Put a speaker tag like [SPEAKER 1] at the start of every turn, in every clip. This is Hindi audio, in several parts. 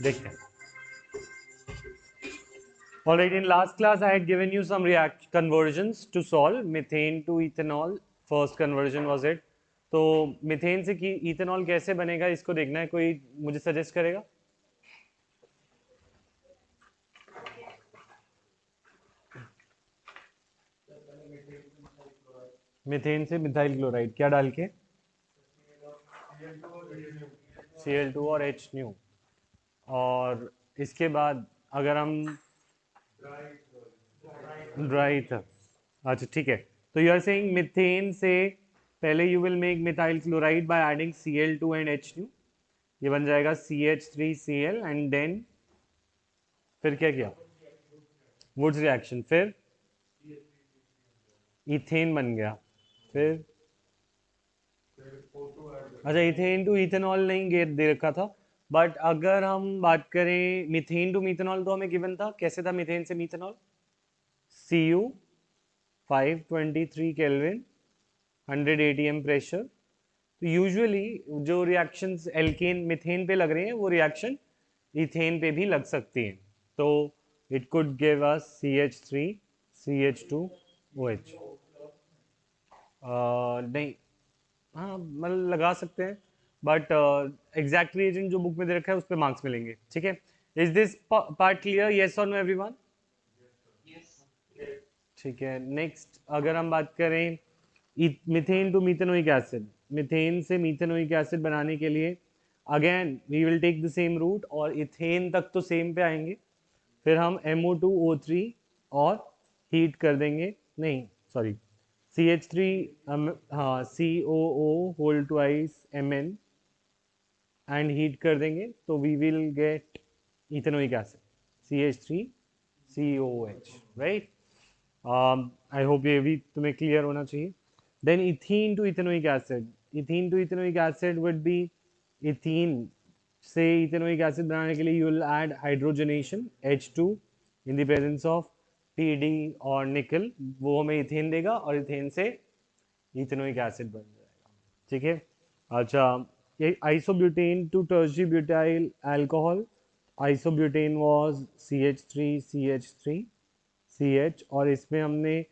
[SPEAKER 1] देखते हैं। Alright, in last class I had given you some react conversions to solve methane to ethanol. First conversion was it. तो मीथेन से की इथेनॉल कैसे बनेगा इसको देखना है, कोई मुझे सजेस्ट करेगा? मीथेन से मिथाइल क्लोराइड क्या डाल के? Cl2 और H न्यू। और इसके बाद अगर हम ड्राई था, अच्छा ठीक है, तो यू आर सेइंग मीथेन से पहले you will make methyl chloride by adding Cl2 and H new, ये बन जाएगा CH3Cl एंड देन फिर क्या किया? वुड्स रिएक्शन, फिर इथेन बन गया, फिर अच्छा इथेन टू इथेनॉल नहीं दे रखा था, बट अगर हम बात करें मीथेन टू मीथेनॉल तो हमें गिवन था, कैसे था मीथेन से methanol? Cu 523 kelvin 100 atm pressure. तो यूजुअली जो रिएक्शंस एल्केन मीथेन पे लग रहे हैं वो रिएक्शन इथेन पे भी लग सकती हैं, तो it could give us CH3 CH2OH। नहीं, हाँ मतलब लगा सकते हैं, बट एग्जैक्ट रीजन जो बुक में दे रखा है उस पर मार्क्स मिलेंगे, ठीक है? Is this part clear? Yes और नो एवरीवन? ठीक है, नेक्स्ट अगर हम बात करें methane to methanoic acid, methane से मीथेनोइक एसिड बनाने के लिए again we will take the same route और इथेन तक तो सेम पे आएंगे, फिर हम MO2O3 और हीट कर देंगे, नहीं सॉरी CH3, हाँ COO whole twice Mn and heat कर देंगे तो we will get ethanoic acid CH3COOH, right? I hope ये भी तुम्हें क्लियर होना चाहिए। Then ethene to ethanoic acid, ethene to ethanoic acid would be ethene से इथेनोइक एसिड बनाने के लिए you will add hydrogenation H2 in the presence of PD और निकल, वो हमें इथेन देगा और इथेन से इथेनोइक एसिड बन जाएगा, ठीक है? अच्छा, ये isobutane to tertiary butyl alcohol, isobutane was CH3CH3CH और इसमें हमने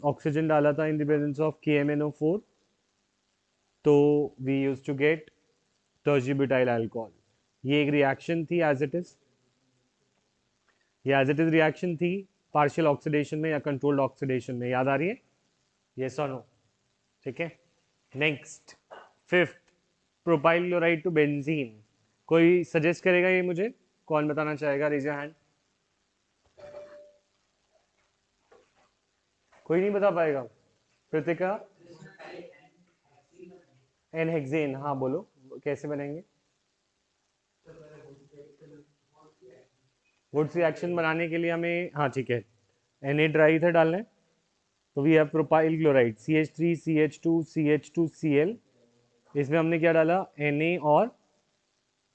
[SPEAKER 1] ऑक्सीजन डाला था इन द प्रेजेंस ऑफ KMNO4, तो we use to get tertiary butyl alcohol. ये एक रिएक्शन थी एज इट इज, ये एज इट इज रिएक्शन थी पार्शियल ऑक्सीडेशन में या कंट्रोल्ड ऑक्सीडेशन में, याद आ रही है? यस और नो? ठीक है, next fifth propyl chloride to benzene, कोई सजेस्ट करेगा ये मुझे? कौन बताना चाहेगा? Raise your hand. कोई नहीं बता पाएगा? कृतिका? एन हेक्सेन, हाँ बोलो कैसे बनेंगे? वुड्स रिएक्शन बनाने के लिए हमें, हाँ ठीक है, Na ड्राई इथर डालना है, तो we have propyl chloride CH3CH2CH2Cl, इसमें हमने क्या डाला? Na और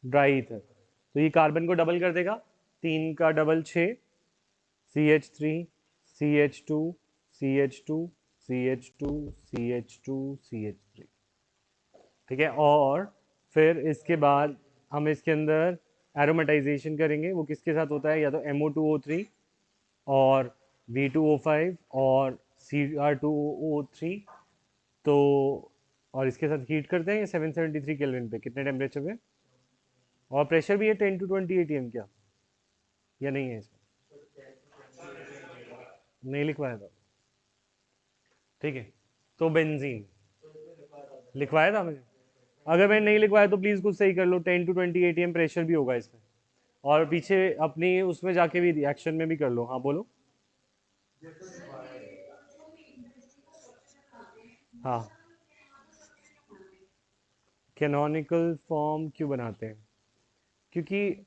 [SPEAKER 1] ड्राई इथर, तो ये कार्बन को डबल कर देगा, 3 का double 6, CH3 CH2 CH2 CH2 CH2 CH3, ठीक है? और फिर इसके बाद हम इसके अंदर एरोमेटाइजेशन करेंगे, वो किसके साथ होता है? या तो MO2O3 और V2O5 और Cr2O3, तो और इसके साथ हीट करते हैं 773 केल्विन पे, कितने टेम्परेचर पे? और प्रेशर भी है 10 to 20 atm क्या, या नहीं है इसमें? नहीं लिखवाया था, ठीक है? तो बेंजीन लिखवाया था मैंने, अगर मैंने नहीं लिखवाया तो प्लीज़ कुछ सही कर लो, 10 to 20 atm प्रेशर भी होगा इसमें, और पीछे अपनी उसमें जाके भी रिएक्शन में भी कर लो, हाँ बोलो। हाँ, कैनोनिकल फॉर्म क्यों बनाते हैं? क्योंकि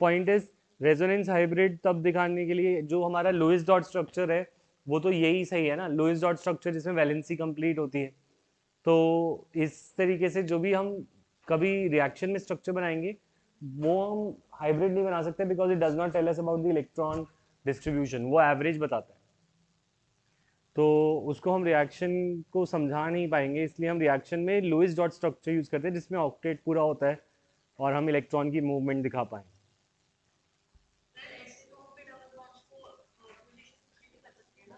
[SPEAKER 1] पॉइंट इज रेजोनेंस हाइब्रिड तब दिखाने के लिए जो हमारा लोइस डॉट स्ट्रक्चर है वो तो यही सही है ना, लोइस डॉट स्ट्रक्चर जिसमें वैलेंसी कंप्लीट होती है, तो इस तरीके से जो भी हम कभी रिएक्शन में स्ट्रक्चर बनाएंगे वो हम हाइब्रिड नहीं बना सकते, because it does not tell us about the electron distribution, वो एवरेज बताता है। तो उसको हम रिएक्शन को समझा नहीं पाएंगे, इसलिए हम रिएक्शन में लुईस डॉट स्ट्रक्चर यूज़ करते हैं जिसमें ऑक्टेट पूरा होता है और हम इलेक्ट्रॉन की मूवमेंट दिखा पाएँ।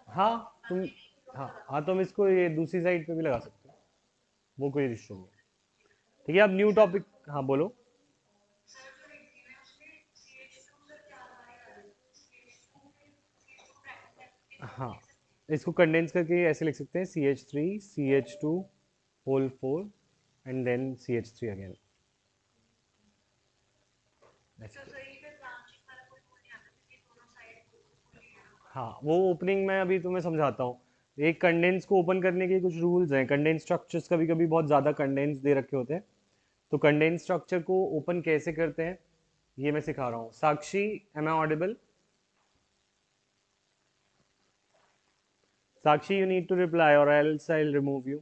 [SPEAKER 1] हाँ तुम, हाँ तुम इसको ये दूसरी साइड पे भी लगा सकते हो, वो कोई इशू नहीं है। ठीक है, अब न्यू टॉपिक। हाँ बोलो। हाँ, इसको कंडेंस करके ऐसे लिख सकते हैं CH3 CH2 whole 4 and then CH3 again. हाँ, वो ओपनिंग मैं अभी तुम्हें समझाता हूँ। एक कंडेंस को ओपन करने के कुछ रूल्स हैं। कंडेंस स्ट्रक्चर्स कभी कभी बहुत ज़्यादा कंडेंस दे रखे होते हैं, तो कंडेंस स्ट्रक्चर को ओपन कैसे करते हैं ये मैं सिखा रहा हूँ। Sakshi, am I audible? Sakshi, you need to reply or else I'll remove you.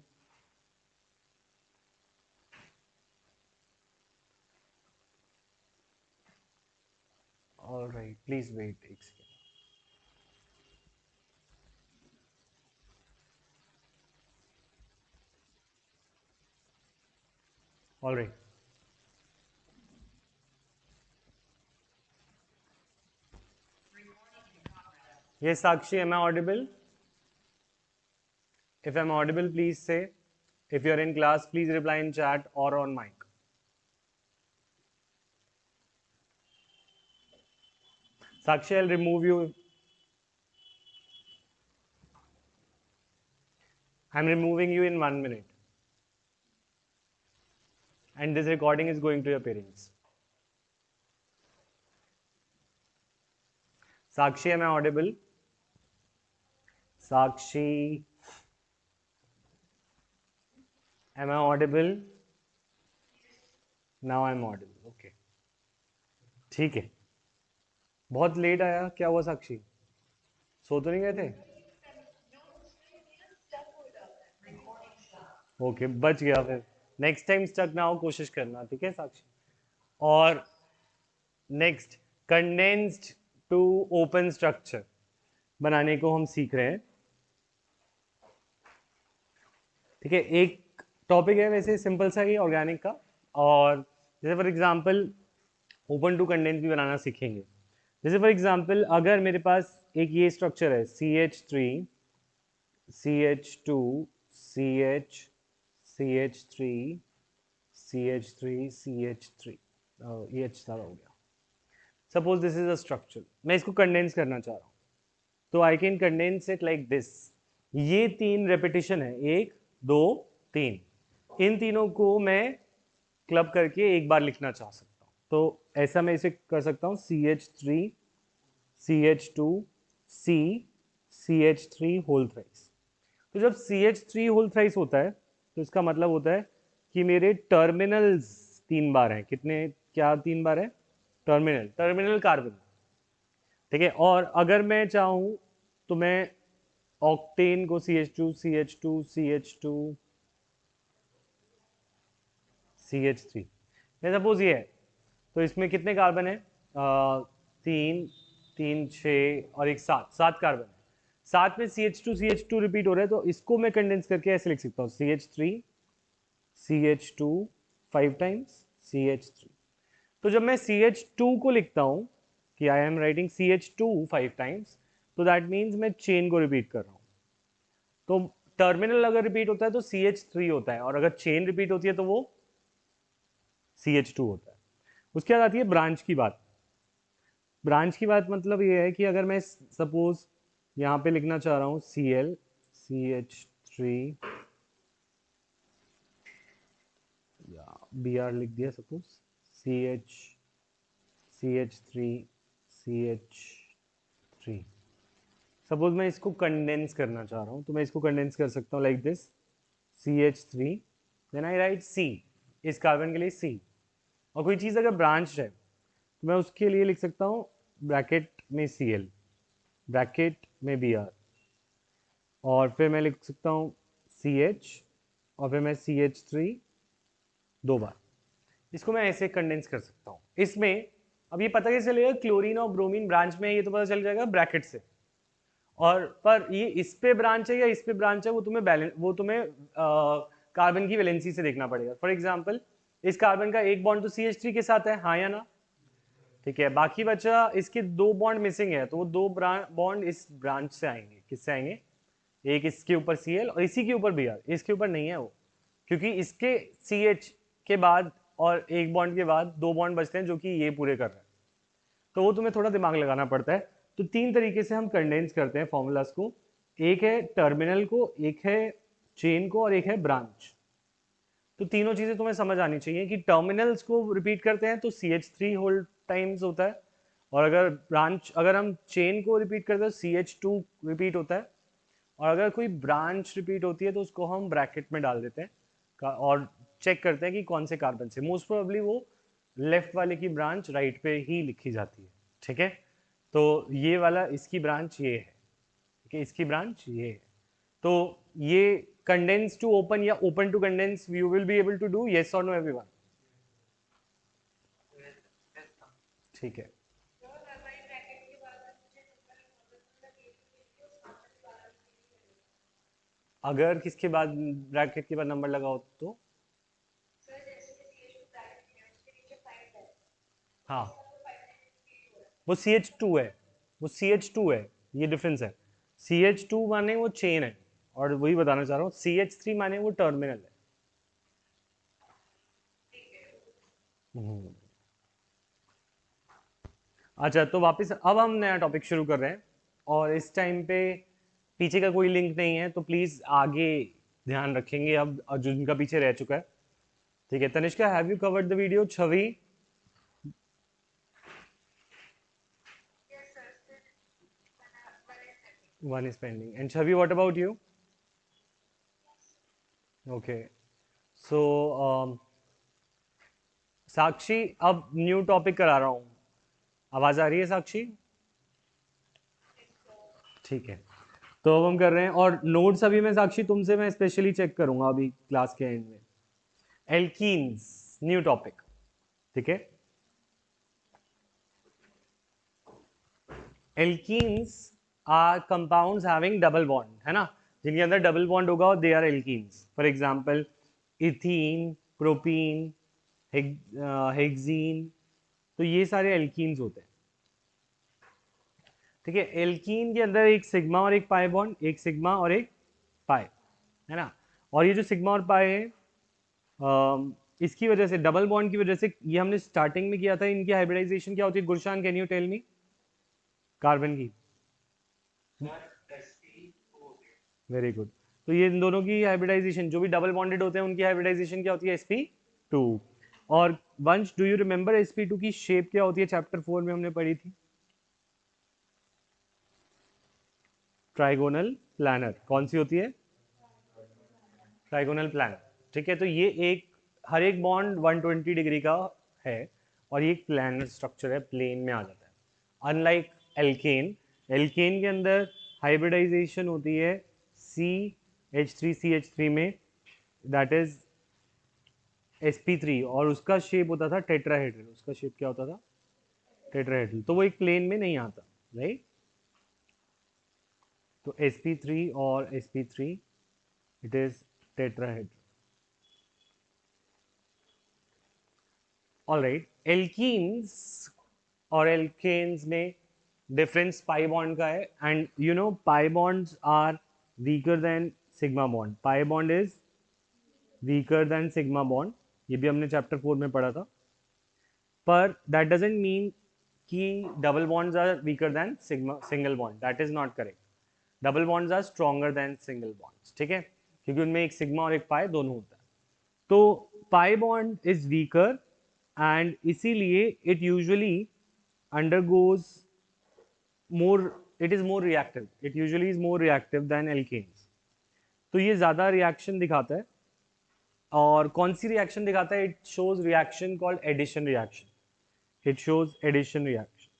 [SPEAKER 1] All right, please wait एक second. All right. Yes, Sakshi, am I audible? If I'm audible, please say. If you're in class, please reply in chat or on mic. Sakshi, I'll remove you. I'm removing you in 1 minute. And this recording is going to your parents. Sakshi, am I audible? Sakshi, am I audible? Now I'm audible. Okay. ठीक है। बहुत लेट आया, क्या हुआ साक्षी? सो तो नहीं गए थे? ओके, बच गया फिर। नेक्स्ट टाइम स्टक ना हो कोशिश करना, ठीक है साक्षी? और next, condensed to open structure बनाने को हम सीख रहे हैं। ठीक है, एक टॉपिक है वैसे सिंपल सा ही ऑर्गेनिक का, और जैसे for example open to condense भी बनाना सीखेंगे। जैसे फॉर एग्जांपल अगर मेरे पास एक ये स्ट्रक्चर है CH3 CH2 CH CH3 CH3 CH3, ये अच्छा हो गया। Suppose this is a structure, मैं इसको कंडेंस करना चाह रहा हूँ, तो I can condense it like this. ये 3 रेपिटेशन है, 1 2 3, इन तीनों को मैं क्लब करके एक बार लिखना चाह सकता हूँ। तो ऐसा मैं इसे कर सकता हूँ CH3 CH2 C CH3 whole thrice. तो जब CH3 होल थ्राइस होता है तो इसका मतलब होता है कि मेरे टर्मिनल्स 3 बार हैं। कितने, क्या 3 बार है? Terminal, terminal carbon. ठीक है, और अगर मैं चाहूँ तो मैं ऑक्टेन को CH2 CH2 CH2 CH3, मैं सपोज ये है, तो इसमें कितने कार्बन है? 3 3 6 और एक 7, 7 कार्बन है। 7 में CH2 रिपीट हो रहा है, तो इसको मैं कंडेंस करके ऐसे लिख सकता हूँ CH3 CH2 5 टाइम्स CH3। तो जब मैं CH2 को लिखता हूँ कि I am writing CH2 5 times, तो दैट मीन्स मैं चेन को रिपीट कर रहा हूँ। तो टर्मिनल अगर रिपीट होता है तो CH3 होता है, और अगर चेन रिपीट होती है तो वो CH2 होता है। उसके बाद आती है ब्रांच की बात। ब्रांच की बात मतलब ये है कि अगर मैं सपोज यहाँ पे लिखना चाह रहा हूँ Cl CH3 या Br लिख दिया suppose, CH CH3 CH3। Suppose मैं इसको कंडेंस करना चाह रहा हूँ, तो मैं इसको कंडेंस कर सकता हूँ like this CH3, then I write C, इस कार्बन के लिए C। और कोई चीज़ अगर ब्रांच है तो मैं उसके लिए लिख सकता हूँ ब्रैकेट में Cl, ब्रैकेट में Br, और फिर मैं लिख सकता हूँ CH, और फिर मैं CH3 2 बार। इसको मैं ऐसे कंडेंस कर सकता हूँ। इसमें अब ये पता कैसे चलेगा क्लोरीन और ब्रोमीन ब्रांच में है, ये तो पता चल जाएगा ब्रैकेट से। और पर ये इस पे ब्रांच है या इस पे ब्रांच है वो तुम्हें बैलेंस, वो तुम्हें कार्बन की वैलेंसी से देखना पड़ेगा। फॉर एग्जांपल इस कार्बन का एक बॉन्ड तो CH3 के साथ है, हाँ या ना? ठीक है, बाकी बचा इसके दो बॉन्ड मिसिंग है, तो वो दो बॉन्ड इस ब्रांच से आएंगे। किससे आएंगे? एक इसके ऊपर Cl और इसी के ऊपर Br, इसके ऊपर नहीं है वो, क्योंकि इसके CH के बाद और एक बॉन्ड के बाद दो बॉन्ड बचते हैं जो कि ये पूरे कर रहे हैं, तो वो तुम्हें थोड़ा दिमाग लगाना पड़ता है। तो तीन तरीके से हम कंडेंस करते हैं फॉर्मूलाज को, एक है टर्मिनल को, एक है चेन को और एक है ब्रांच। तो तीनों चीजें तुम्हें समझ आनी चाहिए कि टर्मिनल्स को रिपीट करते हैं तो CH3 होल टाइम्स होता है, और अगर ब्रांच, अगर हम चेन को रिपीट करते हैं तो CH2 रिपीट होता है, और अगर कोई ब्रांच रिपीट होती है तो उसको हम ब्रैकेट में डाल देते हैं और चेक करते हैं कि कौन से कार्बन से। मोस्ट प्रोबेबली वो लेफ्ट वाले की ब्रांच राइट पे ही लिखी जाती है। ठीक है, तो ये वाला इसकी ब्रांच ये है, ठीक है, इसकी ब्रांच ये है। तो ये कंडेंस टू ओपन या open to condense you will be able to do, yes और नो एवरीवन? ठीक है, अगर किसके बाद ब्रैकेट के बाद नंबर लगाओ तो हाँ, वो CH2 है, वो CH2 है, ये डिफरेंस है। CH2 माने वो चेन है, और वही बताना चाह रहा हूँ, CH3 माने वो टर्मिनल है। हम्म। अच्छा, तो वापस अब हम नया टॉपिक शुरू कर रहे हैं, और इस टाइम पे पीछे का कोई लिंक नहीं है, तो प्लीज आगे ध्यान रखेंगे अब जो जिनका पीछे रह चुका है। ठीक है, Tanishka, have you covered the video? Chhavi? One is pending, and Chhavi what about you? Okay, so Sakshi, अब न्यू टॉपिक करा रहा हूँ, आवाज आ रही है साक्षी? ठीक है, तो अब हम कर रहे हैं, और नोट्स अभी मैं साक्षी तुमसे मैं स्पेशली चेक करूंगा अभी क्लास के एंड में। Alkenes, new topic. ठीक है, alkenes are compounds having double bond, है ना, जिनके अंदर डबल बॉन्ड होगा, they are alkenes. For example ethene, propene, hexene, तो ये सारे एल्कीन्स होते हैं। ठीक है, एल्कीन के अंदर एक सिग्मा और एक पाई बॉन्ड, एक सिग्मा और एक पाई, है ना, और ये जो सिग्मा और पाई है, इसकी वजह से, डबल बॉन्ड की वजह से, ये हमने स्टार्टिंग में किया था, इनकी हाइब्रिडाइजेशन क्या होती है? Gurshan, can you tell me? Carbon की, वेरी गुड। तो ये इन दोनों की हाइब्रिडाइजेशन, जो भी डबल बॉन्डेड होते हैं उनकी हाइब्रिडाइजेशन क्या होती है? sp2। और वंश, डू यू रिमेंबर sp2 की शेप क्या होती है? चैप्टर 4 में हमने पढ़ी थी, ट्राइगोनल प्लानर। कौन सी होती है? Trigonal planner. ठीक है, तो ये एक, हर एक बॉन्ड 120 डिग्री का है, और ये एक प्लानर स्ट्रक्चर है, प्लेन में आ जाता है। अनलाइक एल्केन, एल्केन के अंदर हाइब्रिडाइजेशन होती है CH3CH3 में, दैट इज sp3, और उसका शेप होता था टेट्राहेड्रल। उसका शेप क्या होता था? टेट्राहेड्रल, तो वो एक प्लेन में नहीं आता, राइट? तो sp3 और sp3, it is tetrahedral. Alright, alkenes और एल्केन्स में डिफरेंस पाई बॉन्ड का है, and you know pi bonds are weaker than sigma bond. Pi bond is weaker than sigma bond, ये भी हमने चैप्टर 4 में पढ़ा था, पर दैट डजंट मीन कि double bonds are weaker than sigma single bond, that is not correct. Double bonds are stronger than single bonds, ठीक है, क्योंकि उनमें एक सिग्मा और एक पाई दोनों होता है। तो pi bond is weaker, and इसीलिए it usually undergoes more, it is more reactive, it usually is more reactive than alkanes। तो ये ज़्यादा रिएक्शन दिखाता है, और कौन सी रिएक्शन दिखाता है? It shows reaction called addition reaction, it shows addition reaction.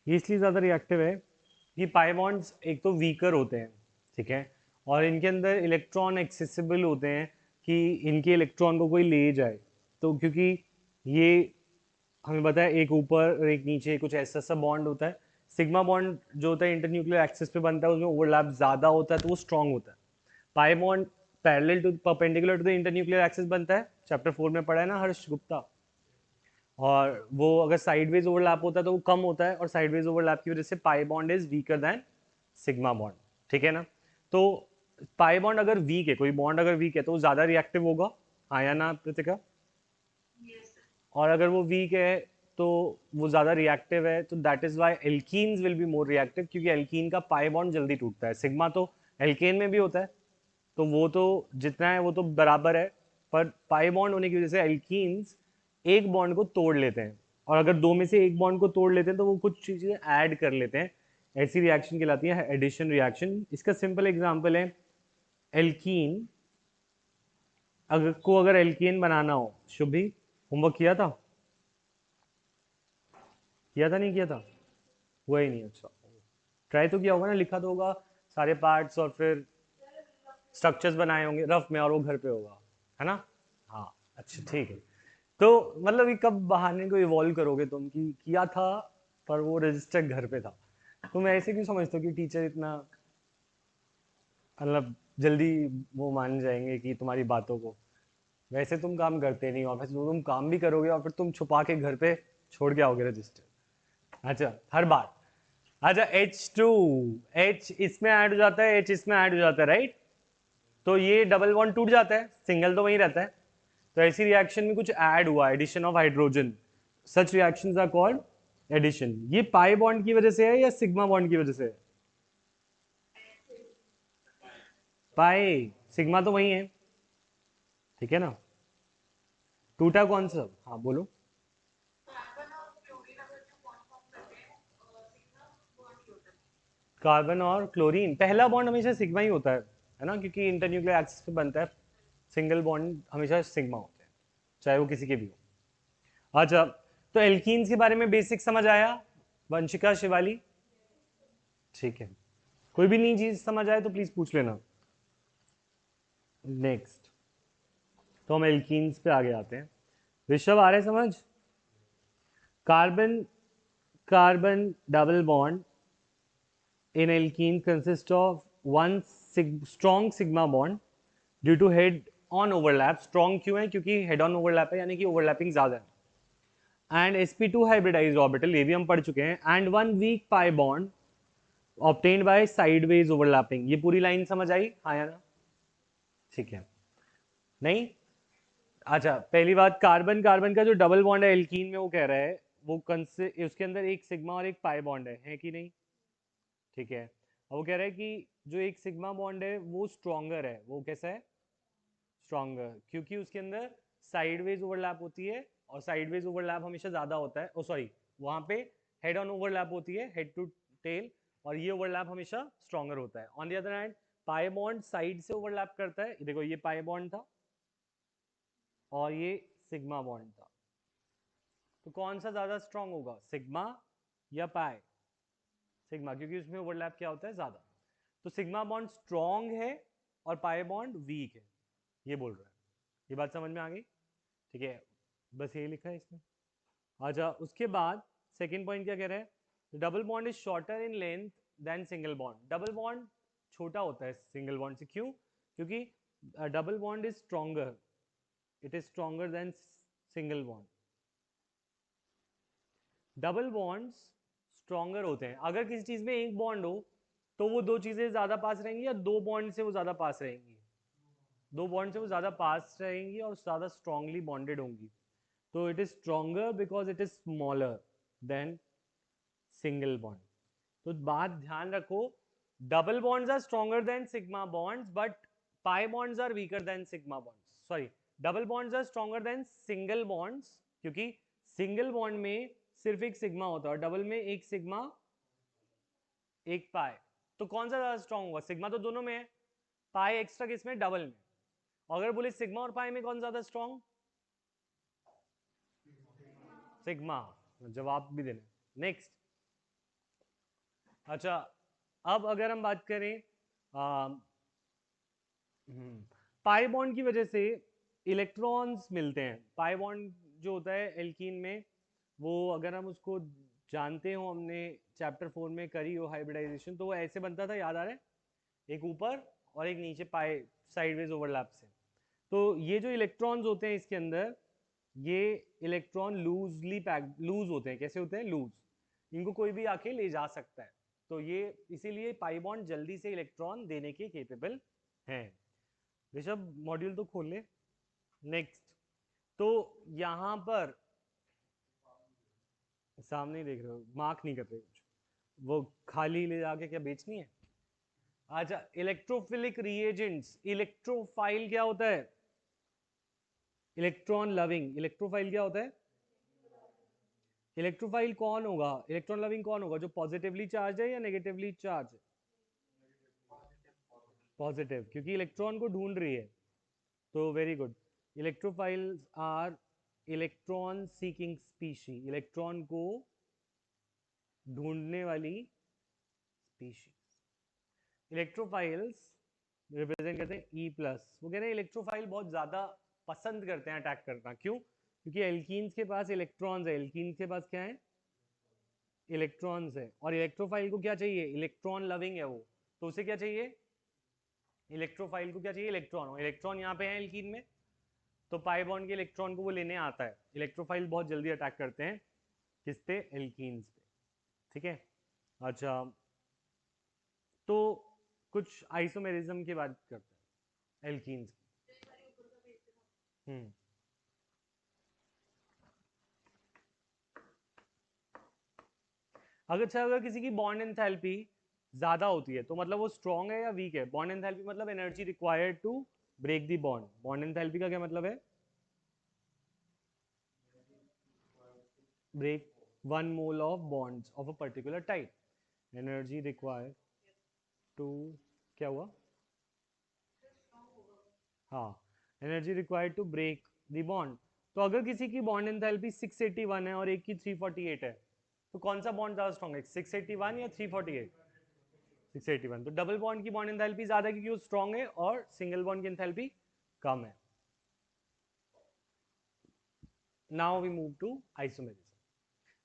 [SPEAKER 1] ये इसलिए ज़्यादा रिएक्टिव है कि पाई बॉन्ड्स एक तो वीकर होते हैं, ठीक है, और इनके अंदर इलेक्ट्रॉन एक्सेसिबल होते हैं कि इनके इलेक्ट्रॉन को कोई ले जाए, तो क्योंकि ये हमें पता है एक ऊपर और एक नीचे कुछ ऐसा सा बॉन्ड होता है। सिग्मा बॉन्ड जो होता है इंटरन्यूक्लियर एक्सिस पे बनता है, उसमें ओवरलैप ज़्यादा होता है तो वो स्ट्रॉन्ग होता है। Pi bond parallel to perpendicular to the internuclear axis बनता है, चैप्टर 4 में पढ़ा है ना हर्ष गुप्ता। और वो अगर साइडवेज ओवरलैप होता है तो वो कम होता है, और साइडवेज ओवरलैप की वजह से पाई bond is weaker than sigma bond. ठीक है ना? तो पाई बॉन्ड अगर वीक है, कोई बॉन्ड अगर वीक है तो वो ज़्यादा रिएक्टिव होगा, हाँ या ना प्रतिका? और अगर वो वीक है तो वो ज़्यादा रिएक्टिव है, तो that is why alkenes will be more reactive, क्योंकि एल्कीन का पाई बॉन्ड जल्दी टूटता है। सिग्मा तो एल्केन में भी होता है, तो वो तो जितना है वो तो बराबर है, पर पाई बॉन्ड होने की वजह से एल्कीन्स एक बॉन्ड को तोड़ लेते हैं, और अगर दो में से एक बॉन्ड को तोड़ लेते हैं तो वो कुछ चीज़ें ऐड कर लेते हैं। ऐसी रिएक्शन कहलाती है एडिशन रिएक्शन। इसका सिंपल एग्जांपल है एल्कीन। अगर एल्कीन बनाना हो, शुभी होमवर्क किया था नहीं किया था? हुआ ही नहीं? अच्छा, ट्राई तो किया होगा ना, लिखा तो होगा सारे पार्ट्स, और फिर स्ट्रक्चर्स बनाए होंगे रफ में, और वो घर पे होगा, है ना? हाँ, अच्छा ठीक है। तो मतलब ये कब बहाने को इवॉल्व करोगे तुम कि किया था पर वो रजिस्टर घर पे था? तुम ऐसे क्यों समझते हो कि टीचर इतना मतलब जल्दी वो मान जाएंगे कि तुम्हारी बातों को? वैसे तुम काम करते नहीं हो, ऑफिस में तुम काम भी करोगे और फिर तुम छुपा के घर पे छोड़ के आओगे रजिस्टर। अच्छा, हर बार। अच्छा, H2, H इसमें ऐड हो जाता है, H इसमें ऐड हो जाता है, राइट? तो ये डबल बॉन्ड टूट जाता है, सिंगल तो वहीं रहता है। तो ऐसी रिएक्शन में कुछ ऐड हुआ, addition of hydrogen, such reactions are called addition. ये पाई बॉन्ड की वजह से है या सिग्मा बॉन्ड की वजह से है? पाई, सिग्मा तो वही है, ठीक है ना? टूटा कौन सा? हाँ बोलो। कार्बन और क्लोरीन, पहला बॉन्ड हमेशा सिग्मा ही होता है ना? क्योंकि इंटरन्यूक्लियर एक्सिस पे बनता है, सिंगल बॉन्ड हमेशा सिग्मा होते हैं, चाहे वो किसी के भी हो। अच्छा, तो एल्कीन्स के बारे में बेसिक समझ आया, वंशिका, शिवाली? ठीक है, कोई भी नई चीज समझ आए तो प्लीज पूछ लेना। नेक्स्ट, तो हम एल्कीन्स पे आगे आते हैं। ऋषभ, आ रहे समझ? Carbon carbon double bond in alkene consists of one strong sigma bond due to head on overlap। strong क्यों है? क्योंकि head on overlap है, यानी कि overlapping ज़्यादा है। and sp2 hybridized orbital, ये भी हम पढ़ चुके हैं। and one weak pi bond obtained by sideways overlapping। ये पूरी लाइन समझ आई, हाँ या ना? ठीक है, नहीं? अच्छा, पहली बात, कार्बन कार्बन का जो डबल बॉन्ड है एल्कीन में, वो कह रहा है वो उसके अंदर एक सिग्मा और एक पाई बॉन्ड है कि नहीं? ठीक है, वो कह रहा है कि जो एक सिग्मा बॉन्ड है वो स्ट्रॉन्गर है। वो कैसा है? स्ट्रॉन्गर, क्योंकि उसके अंदर साइडवेज ओवरलैप होती है, और साइडवेज ओवरलैप हमेशा ज्यादा होता है। ओ सॉरी, वहां पे हेड ऑन ओवरलैप होती है, हेड टू टेल, और ये ओवरलैप हमेशा स्ट्रॉन्गर होता है। On the other hand, pi bond side से ओवरलैप करता है। देखो, ये पाई बॉन्ड था और ये सिग्मा बॉन्ड था, तो कौन सा ज्यादा स्ट्रॉन्ग होगा, सिग्मा या पाई? सिग्मा, क्योंकि उसमें ओवरलैप क्या होता है, ज्यादा। तो सिग्मा बॉन्ड स्ट्रॉन्ग है और पाई बॉन्ड वीक है, ये बोल रहा है। ये बात समझ में आ गई? ठीक है, बस ये लिखा है इसमें। अच्छा, उसके बाद सेकेंड पॉइंट क्या कह रहा है? Double bond is shorter in length than single bond. Double bond छोटा होता है सिंगल बॉन्ड से, क्यों? क्योंकि double bond is stronger, it is stronger than single bond. Double bonds stronger होते हैं। अगर किसी चीज में एक बॉन्ड हो तो वो दो चीजें ज्यादा पास रहेंगी, या दो बॉन्ड से वो ज्यादा पास रहेंगी? दो बॉन्ड से वो ज्यादा पास रहेंगी और ज्यादा स्ट्रांगली बॉन्डेड होंगी। तो it is stronger because it is smaller than single bond. तो बात ध्यान रखो, double bonds are stronger than sigma bonds, but pi bonds are weaker than sigma bonds. Sorry, double bonds are stronger than single bonds, क्योंकि सिंगल बॉन्ड में सिर्फ एक सिग्मा होता है और डबल में एक सिग्मा एक पाई। तो कौन सा ज्यादा स्ट्रॉन्ग होगा? सिग्मा तो दोनों में है, पाई एक्स्ट्रा किसमें, डबल में। अगर बोले सिग्मा और पाई में कौन ज्यादा स्ट्रॉन्ग? सिग्मा, जवाब भी देना। नेक्स्ट, अच्छा, अब अगर हम बात करें पाई बॉन्ड की वजह से इलेक्ट्रॉन्स मिलते हैं। पाई बॉन्ड जो होता है एल्कीन में, वो अगर हम उसको जानते हो, हमने चैप्टर 4 में करी हो हाइब्रिडाइजेशन, तो वो ऐसे बनता था, याद आ रहा है, एक ऊपर और एक नीचे पाए साइडवेज ओवरलैप से। तो ये जो इलेक्ट्रॉन्स होते हैं इसके अंदर, ये इलेक्ट्रॉन लूजली पैक, लूज होते हैं। कैसे होते हैं? लूज। इनको कोई भी आके ले जा सकता है। तो ये इसीलिए पाई बॉन्ड जल्दी से इलेक्ट्रॉन देने के केपेबल हैं। ऋषभ मॉड्यूल तो खोल ले। नेक्स्ट, तो यहां पर सामने ही देख रहे हो, मार्क नहीं कर रहे कुछ, वो खाली ले जाके क्या बेचनी है? अच्छा, इलेक्ट्रोफिलिक रिएजेंट्स। इलेक्ट्रोफाइल क्या होता है? Electron loving. इलेक्ट्रोफाइल क्या होता है? इलेक्ट्रोफाइल कौन होगा? इलेक्ट्रॉन लविंग कौन होगा? जो पॉजिटिवली चार्ज है या नेगेटिवली चार्ज है? पॉजिटिव, क्योंकि इलेक्ट्रॉन को ढूंढ रही है। तो very good. Electrophiles are electron seeking species, electron को ढूंढने वाली स्पीशी। इलेक्ट्रोफाइल्स रिप्रेजेंट करते हैं ई प्लस। वो कह रहे हैं इलेक्ट्रोफाइल बहुत ज्यादा पसंद करते हैं अटैक करना। क्यों? क्योंकि एल्कीन्स के पास इलेक्ट्रॉन्स है। एल्कीन्स के पास क्या है? इलेक्ट्रॉन्स है। और इलेक्ट्रोफाइल को क्या चाहिए? इलेक्ट्रॉन लविंग है वो, तो उसे क्या चाहिए? इलेक्ट्रोफाइल को क्या चाहिए? इलेक्ट्रॉन। इलेक्ट्रॉन यहाँ पे है एल्कीन में, तो पाई बॉन्ड के इलेक्ट्रॉन को वो लेने आता है। इलेक्ट्रोफाइल बहुत जल्दी अटैक करते हैं किस पे? एल्कीन्स पे। ठीक है। अच्छा, तो कुछ आइसोमेरिज्म की बात करते हैं एल्कीन्स की। हम्म अगर किसी की बॉन्ड एंथैल्पी ज्यादा होती है तो मतलब वो स्ट्रॉन्ग है या वीक है? बॉन्ड एंथैल्पी मतलब energy required to break the bond. Bond enthalpy का क्या मतलब है? Break 1 mole of bonds of a particular type. Energy required to, क्या हुआ? हाँ, energy required to break the bond. तो अगर किसी की बॉन्ड एंथैल्पी 681 है और एक की 348 है, तो कौन सा बॉन्ड ज्यादा स्ट्रॉन्ग है? 681 या 348? 681। तो डबल बॉन्ड की बॉन्ड एंथैल्पी ज्यादा है क्योंकि वो स्ट्रॉन्ग है, और सिंगल बॉन्ड की एंथैल्पी कम है। Now we move to isomerism.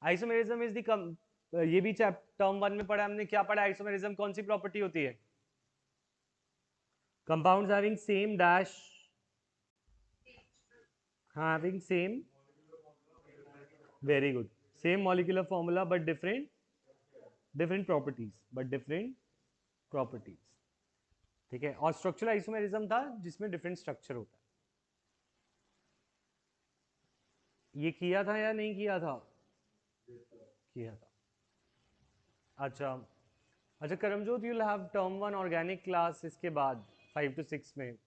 [SPEAKER 1] Isomerism is the, ये भी टर्म 1 में पढ़ा हमने। क्या पढ़ा? आइसोमेरिज्म कौन सी प्रॉपर्टी होती है? Compounds having same dash, having same, very good, same molecular formula but different properties, but different properties। ठीक है। और स्ट्रक्चरल आइसोमेरिज्म था जिसमें डिफरेंट स्ट्रक्चर होता है। ये किया था या नहीं किया था? किया था। अच्छा, अच्छा Karamjot, you will have term 1 organic class इसके बाद 5 to 6 में।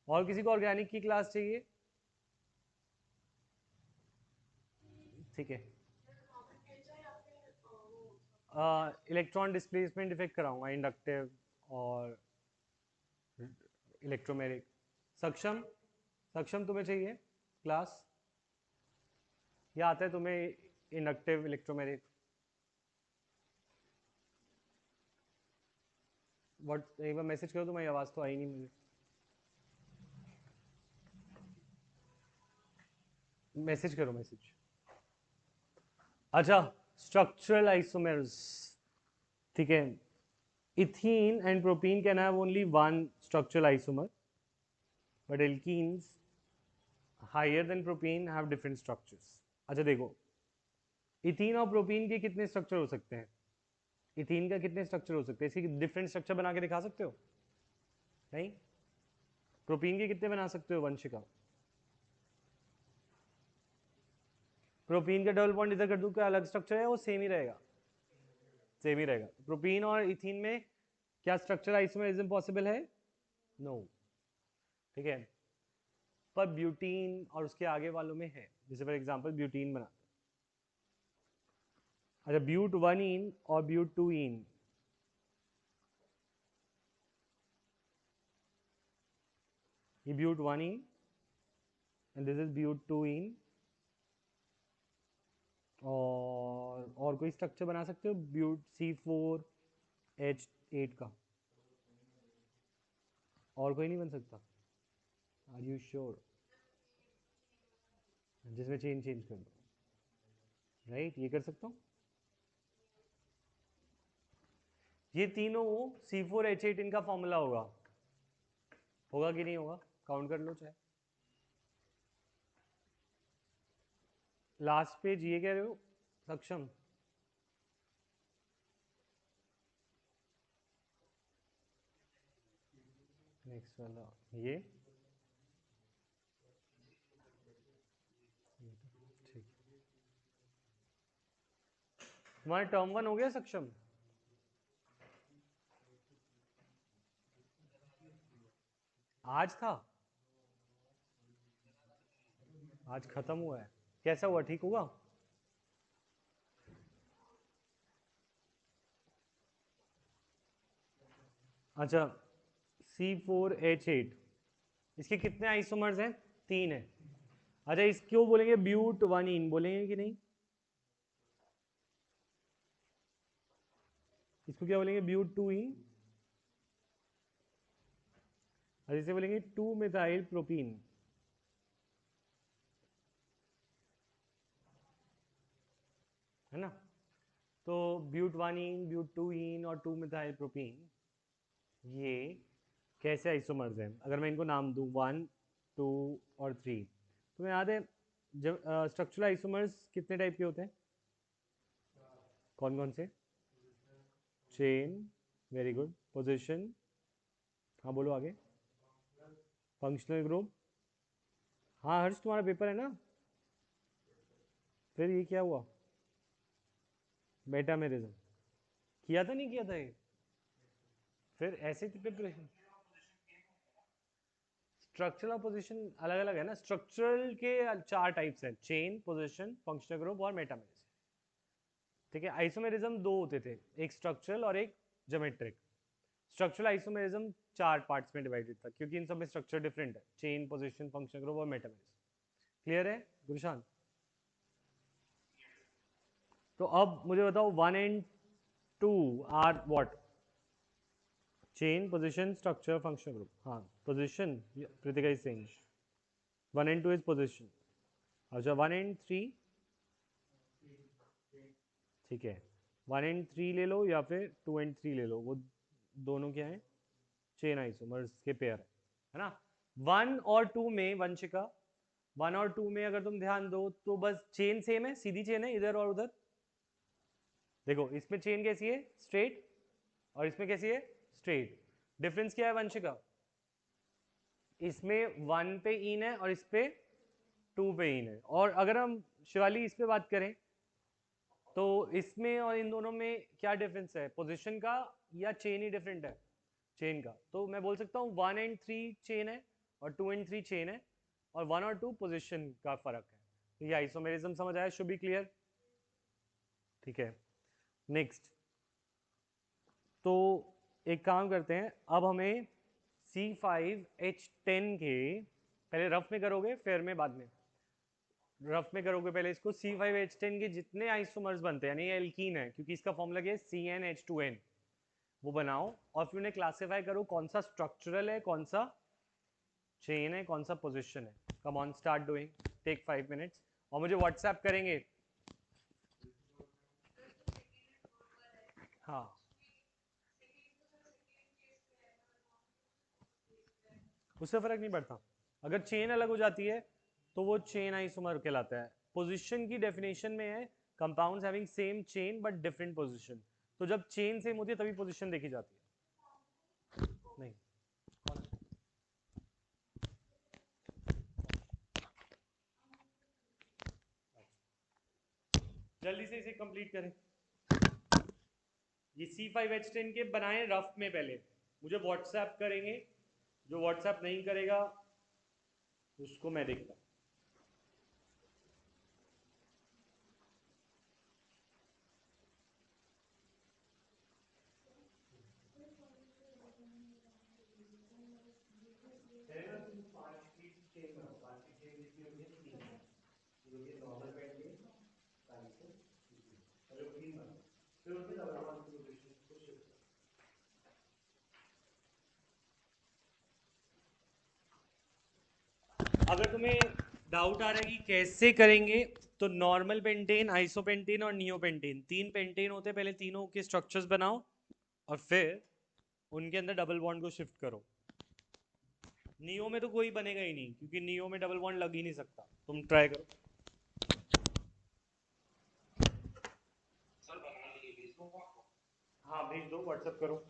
[SPEAKER 1] और किसी को ऑर्गेनिक की क्लास चाहिए? ठीक है। इलेक्ट्रॉन डिस्प्लेसमेंट इफेक्ट कराऊंगा, इंडक्टिव और इलेक्ट्रोमेरिक। सक्षम, सक्षम तुम्हें चाहिए क्लास? या आता है तुम्हें इंडक्टिव इलेक्ट्रोमेरिक? व्हाट, एक बार मैसेज करो, तुम्हारी आवाज़ तो आई नहीं मुझे। मैसेज करो, मैसेज। अच्छा, स्ट्रक्चरल आइसोमर्स। ठीक है। Ethene and propene can have only one structural isomer, but alkenes higher than propene have different structures. अच्छा देखो, इथीन और प्रोपीन के कितने स्ट्रक्चर हो सकते हैं? इथीन का कितने स्ट्रक्चर हो सकते हैं? इसकी डिफरेंट स्ट्रक्चर बना के दिखा सकते हो? नहीं। प्रोपीन के कितने बना सकते हो वंशिका? प्रोपीन का डबल बॉन्ड इधर कर दूं, क्या अलग स्ट्रक्चर है? वो सेम ही रहेगा, सेम ही रहेगा। प्रोपीन और इथीन में क्या स्ट्रक्चर आइसोमेरिज्म पॉसिबल है? नो। ठीक है। पर ब्यूटीन और उसके आगे वालों में है। जैसे फॉर एग्जांपल ब्यूटीन बनाते हैं। अच्छा, ब्यूट 1 इन और ब्यूट 2 इन, ये but 1 ene and this is but 2 ene. और कोई स्ट्रक्चर बना सकते हो ब्यूट C4H8 का? और कोई नहीं बन सकता? Are you sure? जिसमें चेन चेंज कर दो, राइट, ये कर सकता हूँ। ये तीनों C4H8 इनका फॉर्मूला होगा, होगा कि नहीं होगा, काउंट कर लो चाहे। लास्ट पेज ये कह रहे हो सक्षम, नेक्स्ट वाला ये ठीक। तुम्हारा टर्म 1 हो गया सक्षम? आज था, आज खत्म हुआ है, कैसा हुआ, ठीक हुआ? अच्छा, C4H8 इसके कितने आइसोमर्स हैं? 3 है। अच्छा, इसको बोलेंगे ब्यूट वानीन बोलेंगे कि नहीं? इसको क्या बोलेंगे? ब्यूट 2इन। और इसे बोलेंगे 2-मिथाइल प्रोपीन, है ना? तो ब्यूट वानीन, ब्यूट 2इन और 2-मिथाइल प्रोपीन, ये कैसे आइसोमर्स हैं? अगर मैं इनको नाम दूं 1, 2 और 3, तुम्हें याद है जब स्ट्रक्चरल आइसोमर्स कितने टाइप के होते हैं? कौन कौन से? Chain, very good. पोजीशन, हाँ बोलो आगे। फंक्शनल ग्रुप, हाँ हर्ष तुम्हारा पेपर है ना? फिर ये क्या हुआ? मेटामेरिज्म किया था, नहीं किया था ये? फिर ऐसे प्रिपरेशन, स्ट्रक्चरल और पोजीशन अलग अलग है ना। स्ट्रक्चरल के 4 टाइप्स हैं, चेन, पोजीशन, फंक्शनल ग्रुप और मेटामेरिज्म। ठीक है, आइसोमेरिज्म 2 होते थे, एक स्ट्रक्चरल और एक ज्योमेट्रिक। स्ट्रक्चरल आइसोमेरिज्म 4 पार्ट्स में डिवाइडेड था, क्योंकि इन सब में स्ट्रक्चर डिफरेंट है, चेन, पोजीशन, फंक्शनल ग्रुप और मेटामेरिज्म। क्लियर है गुरशान? तो अब मुझे बताओ 1 and 2 are what? Chain, position, structure, functional group. हाँ, position Kritika is saying 1 and 2 is position. अच्छा, 1 एंड 3, ठीक है, 1 एंड 3 ले लो या फिर 2 एंड 3 ले लो, वो दोनों क्या है? चेन आइसोमर्स के पेयर है ना। 1 और 2 में वंशिका, 1 और 2 में अगर तुम ध्यान दो तो बस चेन सेम है, सीधी चेन है इधर और उधर। देखो इसमें चेन कैसी है? स्ट्रेट, और इसमें कैसी है? स्ट्रेट। डिफरेंस क्या है वंशिका? इसमें 1 पे इन है और इस पे 2 पे इन है। और अगर हम शिवाली इस पे बात करें तो इसमें और इन दोनों में क्या डिफरेंस है? पोजीशन का या चेन ही डिफरेंट है? चेन का। तो मैं बोल सकता हूँ 1 एंड 3 चेन है और 2 एंड 3 चेन है, और 1 और 2 पोजीशन का फर्क है। तो ये आइसोमेरिज्म समझ आया? Should be clear? ठीक है, नेक्स्ट। तो एक काम करते हैं, अब हमें C5H10 के, पहले रफ में करोगे फिर में बाद में, रफ में करोगे पहले इसको। C5H10 के जितने आइसोमर्स बनते हैं, यानी ये एल्कीन है क्योंकि इसका फॉर्मूला क्या है? CnH2n, वो बनाओ और फिर उन्हें क्लासिफाई करो, कौन सा स्ट्रक्चरल है, कौन सा चेन है, कौन सा पोजिशन है। Come on, start doing, take 5 minutes, और मुझे व्हाट्सएप करेंगे। हाँ, उससे फर्क नहीं पड़ता, अगर चेन अलग हो जाती है तो वो चेन आइसोमर कहलाता है। पोजीशन की डेफिनेशन में है compounds having same chain but different position. तो जब चेन सेम होती है तभी पोजीशन देखी जाती है। नहीं, जल्दी से इसे कंप्लीट करें। ये C5H10 के बनाए रफ में, पहले मुझे व्हाट्सएप करेंगे, जो व्हाट्सएप नहीं करेगा उसको मैं देखता हूँ। नॉर्मल पेन के साइज से पहले वो 3 बना, फिर उसमें डबल बॉन्ड की पोजीशन को शिफ्ट कर। अगर तुम्हें डाउट आ रहा है कि कैसे करेंगे? तो नॉर्मल पेंटेन, आइसोपेंटेन और नियोपेंटेन, तीन पेंटेन होते हैं, पहले तीनों के स्ट्रक्चर्स बनाओ और फिर उनके अंदर डबल बॉन्ड को शिफ्ट करो। नियो में तो कोई बनेगा ही नहीं, क्योंकि नियो में डबल बॉन्ड लग ही नहीं सकता। तुम ट्राई करो। हाँ भेज दो, व्हाट्सएप करो।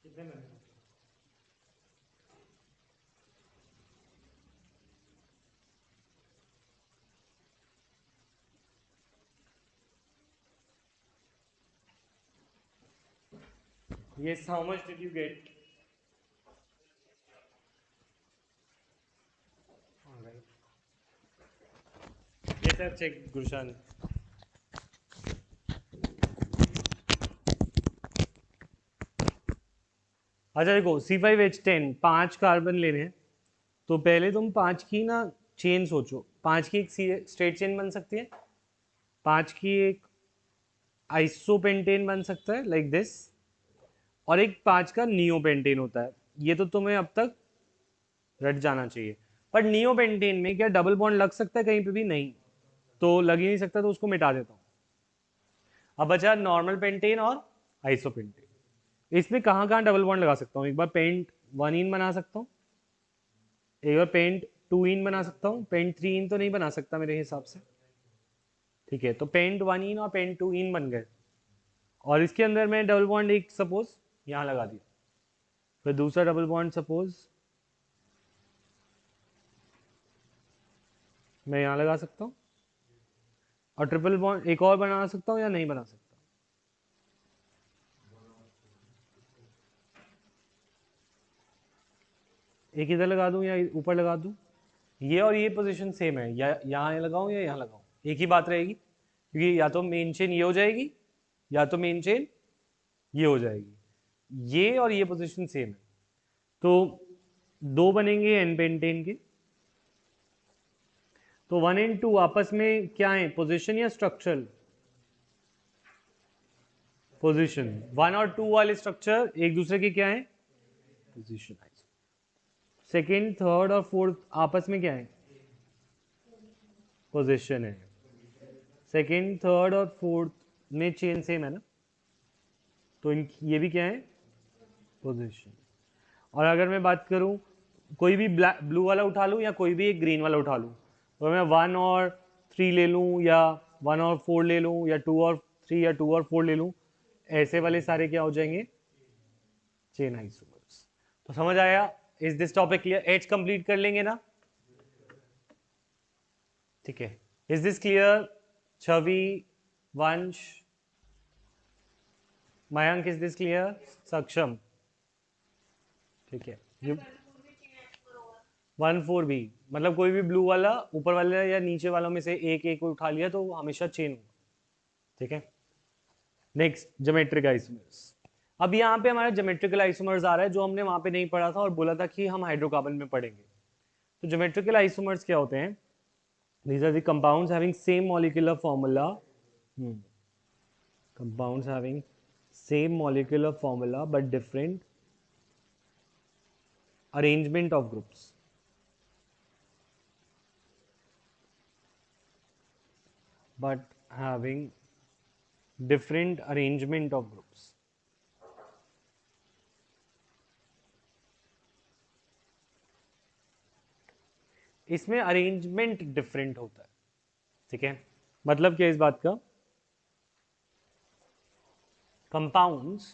[SPEAKER 1] कितने में? Yes, how much did you get? All right. Yes, I've checked, Gulshan. अच्छा देखो, C5H10 5 कार्बन लेने हैं, तो पहले तुम 5 की ना चेन सोचो। 5 की एक स्ट्रेट चेन बन सकती है, 5 की एक आइसोपेंटेन बन सकता है लाइक दिस, और एक 5 का नियोपेंटेन होता है। ये तो तुम्हें अब तक रट जाना चाहिए। पर नियोपेंटेन में क्या डबल बॉन्ड लग सकता है कहीं पे भी? नहीं, तो लग ही नहीं सकता, तो उसको मिटा देता हूँ। अब बचा नॉर्मल पेंटेन और आइसोपेंटेन। इसमें कहाँ कहाँ डबल बॉन्ड लगा सकता हूँ? एक बार पेंट 1 इन बना सकता हूँ, एक बार पेंट 2 इन बना सकता हूँ, पेंट 3 इन तो नहीं बना सकता मेरे हिसाब से। ठीक है, तो पेंट 1 इन और पेंट 2 इन बन गए, और इसके अंदर मैं डबल बॉन्ड एक सपोज यहाँ लगा दिया, फिर दूसरा डबल बॉन्ड सपोज मैं यहाँ लगा सकता हूँ, और ट्रिपल बॉन्ड एक और बना सकता हूँ या नहीं बना सकता? एक इधर लगा दूँ या ऊपर लगा दूँ? ये और ये पोजीशन सेम है, या यहाँ लगाऊँ या यहाँ लगाऊँ, एक ही बात रहेगी, क्योंकि या तो मेन चेन ये हो जाएगी या तो मेन चेन ये हो जाएगी। ये और ये पोजीशन सेम है, तो दो बनेंगे एन पेंटेन के। तो 1 एंड 2 आपस में क्या है, पोजीशन या स्ट्रक्चर? पोजीशन। 1 और 2 वाले स्ट्रक्चर एक दूसरे के क्या है? पोजीशन। सेकेंड, थर्ड और फोर्थ आपस में क्या है? पोजीशन है। सेकेंड, थर्ड और फोर्थ में चेन सेम है ना, तो ये भी क्या है? पोजीशन। और अगर मैं बात करूं, कोई भी ब्लू वाला उठा लूं या कोई भी एक ग्रीन वाला उठा लूं, तो मैं 1 और 3 ले लूं या 1 और 4 ले लूं या 2 और 3 या 2 और 4 ले लूं, ऐसे वाले सारे क्या हो जाएंगे? Chain isomers. तो समझ आया? Is this topic clear? H complete कर लेंगे ना? ठीक है, इज दिस क्लियर? छवि, वंश, मयंक, इज दिस क्लियर? सक्षम? ठीक है। 1 4 बी मतलब कोई भी ब्लू वाला ऊपर वाला या नीचे वालों में से एक एक उठा लिया तो हमेशा चेन होगा। ठीक है, नेक्स्ट ज्योमेट्रिक आइसोमर्स। अब यहाँ पे हमारा ज्योमेट्रिकल आइसोमर्स आ रहा है जो हमने वहां पे नहीं पढ़ा था और बोला था कि हम हाइड्रोकार्बन में पढ़ेंगे। तो ज्योमेट्रिकल आइसोमर्स क्या होते हैं? These are the compounds having same molecular formula. Compounds having same molecular formula but different arrangement of groups. But having different arrangement of groups. इसमें अरेंजमेंट डिफरेंट होता है, ठीक है? मतलब क्या इस बात का? कंपाउंड्स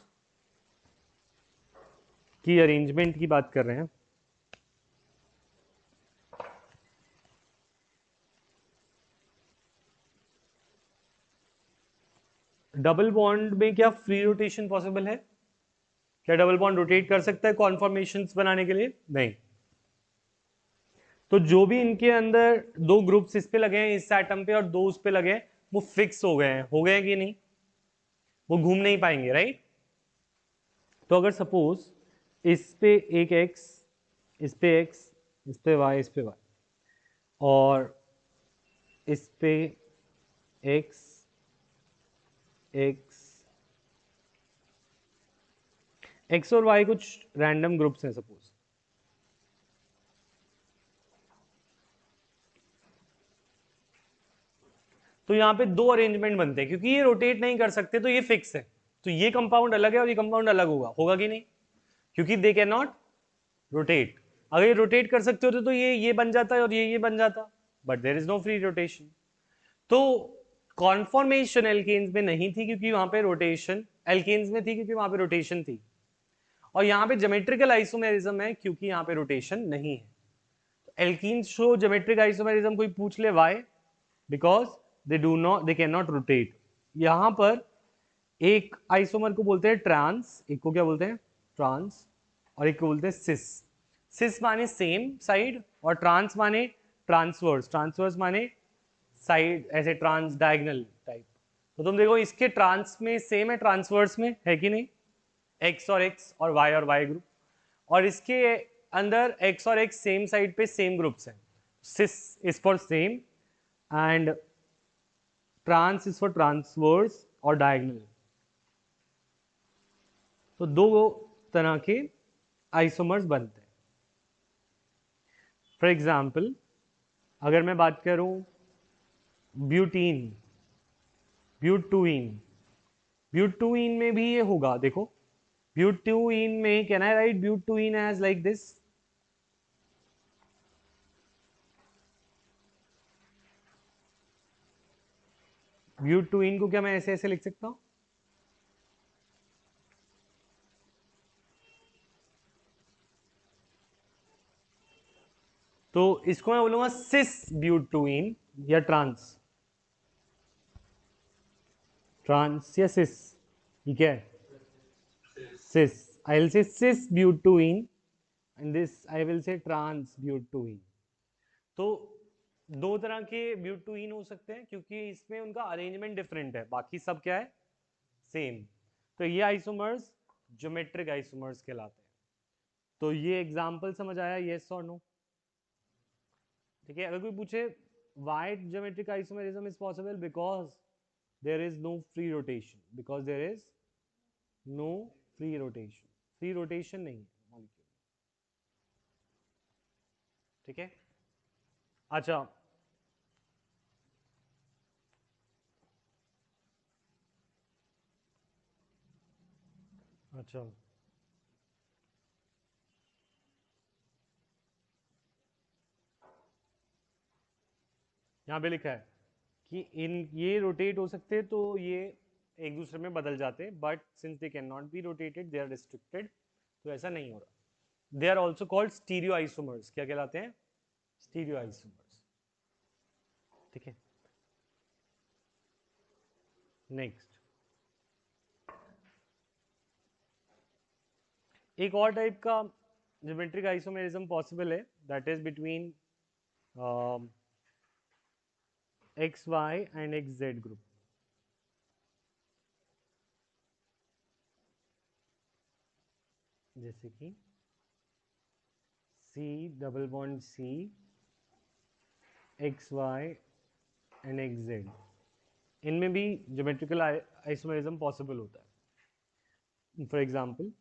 [SPEAKER 1] की अरेंजमेंट की बात कर रहे हैं। डबल बॉन्ड में क्या फ्री रोटेशन पॉसिबल है? क्या डबल बॉन्ड रोटेट कर सकता है कॉन्फॉर्मेशंस बनाने के लिए? नहीं। तो जो भी इनके अंदर दो ग्रुप्स इस पे लगे हैं इस एटम पे और दो उस पे लगे हैं, वो फिक्स हो गए हैं, हो गए हैं कि नहीं? वो घूम नहीं पाएंगे, राइट? तो अगर सपोज इस पे एक x, इस पे x, इस पे y, इस पे y, और इस पे x, x, x और y कुछ रैंडम ग्रुप्स हैं सपोज, तो यहाँ पे दो अरेंजमेंट बनते हैं क्योंकि ये रोटेट नहीं कर सकते तो ये फिक्स है। तो ये कंपाउंड अलग है और ये कंपाउंड अलग होगा, होगा कि नहीं? क्योंकि दे कैन नॉट रोटेट। अगर ये रोटेट कर सकते होते तो ये बन जाता है और ये बन जाता, but there is no free rotation. तो कॉन्फॉर्मेशन एल्केन्स में नहीं थी क्योंकि वहां पे रोटेशन, एल्केन्स में थी क्योंकि वहां पे रोटेशन थी, और यहाँ पे ज्योमेट्रिकल आइसोमेरिज्म है क्योंकि यहाँ पे रोटेशन नहीं है। एल्कीन्स शो ज्योमेट्रिक आइसोमेरिज्म, कोई पूछ ले why? Because they can not rotate. यहाँ पर एक आइसोमर को बोलते हैं ट्रांस, एक को क्या बोलते हैं? ट्रांस, और एक को बोलते हैं सिस। सिस माने सेम साइड और ट्रांस माने ट्रांसवर्स, ट्रांसवर्स माने साइड, ऐसे ट्रांस डायगनल टाइप। तो तुम देखो इसके ट्रांस में सेम है, ट्रांसवर्स में है कि नहीं? एक्स और वाई ग्रुप, और इसके अंदर एक्स और एक्स सेम साइड पे सेम ग्रुप्स हैं। Cis is for same and trans is for transverse और डायगनल। तो दो तरह के आइसोमर्स बनते हैं। फॉर एग्जाम्पल अगर मैं बात करूं ब्यूटीन, ब्यूटुइन, ब्यूटुइन में भी ये होगा। देखो ब्यूटुइन में can I write butene as like this? Butene को क्या मैं ऐसे ऐसे लिख सकता हूं? तो इसको मैं बोलूंगा सिस ब्यूटुइन या ट्रांस, ट्रांस या सिस, ठीक है? सिस, I will say cis butene and this I will say trans butene. तो दो तरह के ब्यूटुइन हो सकते हैं क्योंकि इसमें उनका अरेंजमेंट डिफरेंट है, बाकी सब क्या है? सेम। तो ये आइसोमर्स ज्योमेट्रिक आइसोमर्स कहलाते हैं। तो ये एग्जांपल समझ आया, यस और नो? ठीक है। अगर कोई पूछे why geometric isomerism is possible? Because there is no free rotation, because there is no free rotation, free rotation नहीं है मॉलिक्यूल, ठीक है? अच्छा, अच्छा, यहाँ पे लिखा है कि इन ये रोटेट हो सकते हैं तो ये एक दूसरे में बदल जाते हैं, but since they can not be rotated they are restricted, तो ऐसा नहीं हो रहा। They are also called stereo isomers. क्या कहलाते हैं? स्टीरियो आइसोमर्स, ठीक है? नेक्स्ट, एक और टाइप का ज्योमेट्रिक आइसोमेरिज्म पॉसिबल है, that is between X Y and X Z group. जैसे कि C double bond C XY and XZ, इनमें भी ज्योमेट्रिकल आइसोमेरिज्म पॉसिबल होता है। फॉर एग्जांपल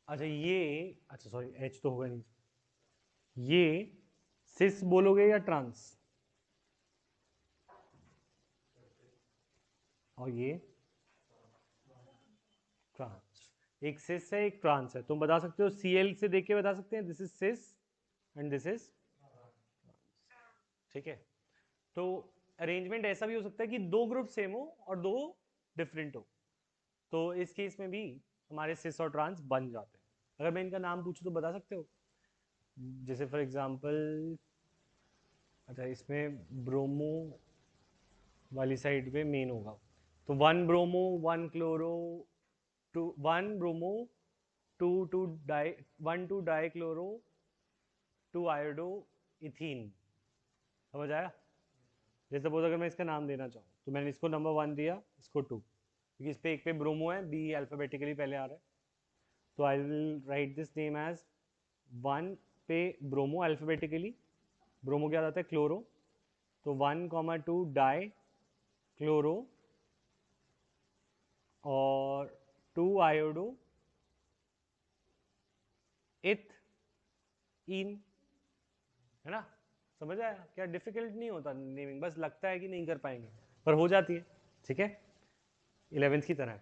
[SPEAKER 1] अच्छा ये, अच्छा सॉरी H तो होगा नहीं, ये सिस बोलोगे या ट्रांस, और ये ट्रांस, एक सिस है एक ट्रांस है। तुम बता सकते हो Cl से देख के बता सकते हैं this is cis and this is, ठीक है। तो अरेंजमेंट ऐसा भी हो सकता है कि दो ग्रुप सेम हो और दो डिफरेंट हो, तो इस केस में भी हमारे सिस और ट्रांस बन जाते हैं। अगर मैं इनका नाम पूछूं तो बता सकते हो, जैसे फॉर एग्जांपल, अच्छा इसमें ब्रोमो वाली साइड पे मेन होगा, तो one bromo one chloro two, one bromo two two di, one two di chloro two iodo ethene, समझ आया। जैसे सपोज अगर मैं इसका नाम देना चाहूँ तो मैंने इसको नंबर 1 दिया, इसको 2, क्योंकि इस पे एक पे ब्रोमो है, बी अल्फाबेटिकली पहले आ रहा है, तो I will write this name as 1 पे ब्रोमो अल्फाबेटिकली, ब्रोमो क्या आता है क्लोरो, तो 1,2 डाई क्लोरो और 2 आयोडो इथ इन, है ना। समझ आया, क्या डिफिकल्ट नहीं होता नेमिंग, बस लगता है कि नहीं कर पाएंगे पर हो जाती है, ठीक है, 11th की तरह।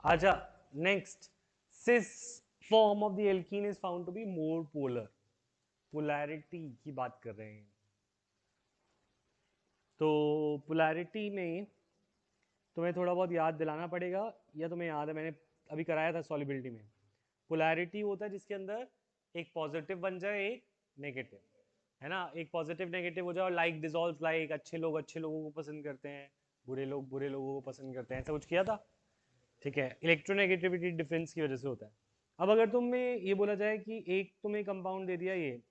[SPEAKER 1] अच्छा next, cis form of the alkene is found to be more polar, polarity की बात कर रहे हैं। तो पोलैरिटी में तुम्हें थोड़ा बहुत याद दिलाना पड़ेगा, या तुम्हें याद है मैंने अभी कराया था सॉलिबिलिटी में। पोलैरिटी होता है जिसके अंदर एक पॉजिटिव बन जाए एक नेगेटिव, है ना, एक पॉजिटिव नेगेटिव हो जाए, और लाइक डिजॉल्व लाइक, अच्छे लोग अच्छे लोगों को पसंद करते हैं, बुरे लोग बुरे लोगों को पसंद करते हैं, ऐसा कुछ किया था, ठीक है, इलेक्ट्रोनेगेटिविटी डिफरेंस की वजह से होता है। अब अगर तुम्हें ये बोला जाए कि एक तुम्हें कंपाउंड दे दिया ये